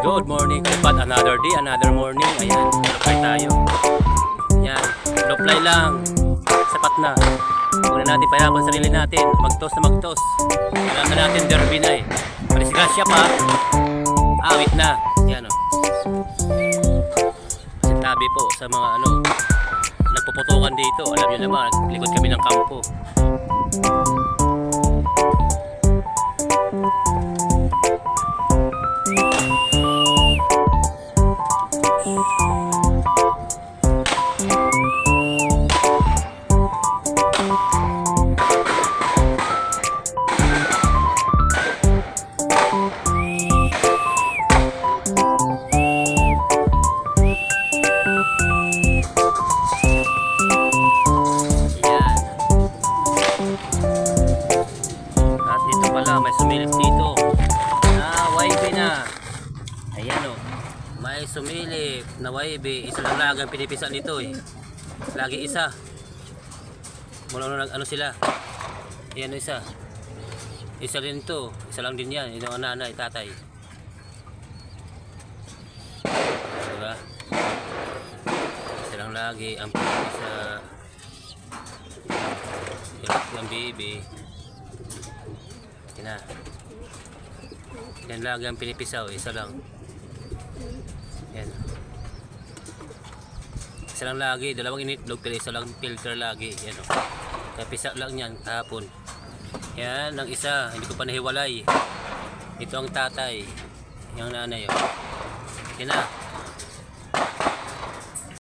Good morning, Kapat. Another day, another morning. Ayan, low tayo. Yan, low fly lang. Sapat na. Huwag na natin pahirapan sarili natin. Magtos na magtos. Alam na natin derby na eh. Disgrasya pa. Awit na. Yan o. Sintabi po sa mga nagpuputukan dito. Alam nyo naman, likod kami ng kampo. May sumilip dito YB na. Ayan o, may sumilip na YB. Isa lang lagang pinipisa nito eh. Lagi isa. Mula sila. Ayan o, isa. Isa rin to. Isa lang din yan. Yung nanay, tatay. Diba? Isa lang lagi ang pinipisa. Yung baby. Na. Yan lagi ang pinipisaw, isa lang. Yan. Isa lang lagi, dalawang initlog pero isa lang filter lagi. Yan o. Kapisa lang yan kahapon. Yan ang isa, hindi ko pa nahiwalay. Ito ang tatay, yung nanay o. Yan na.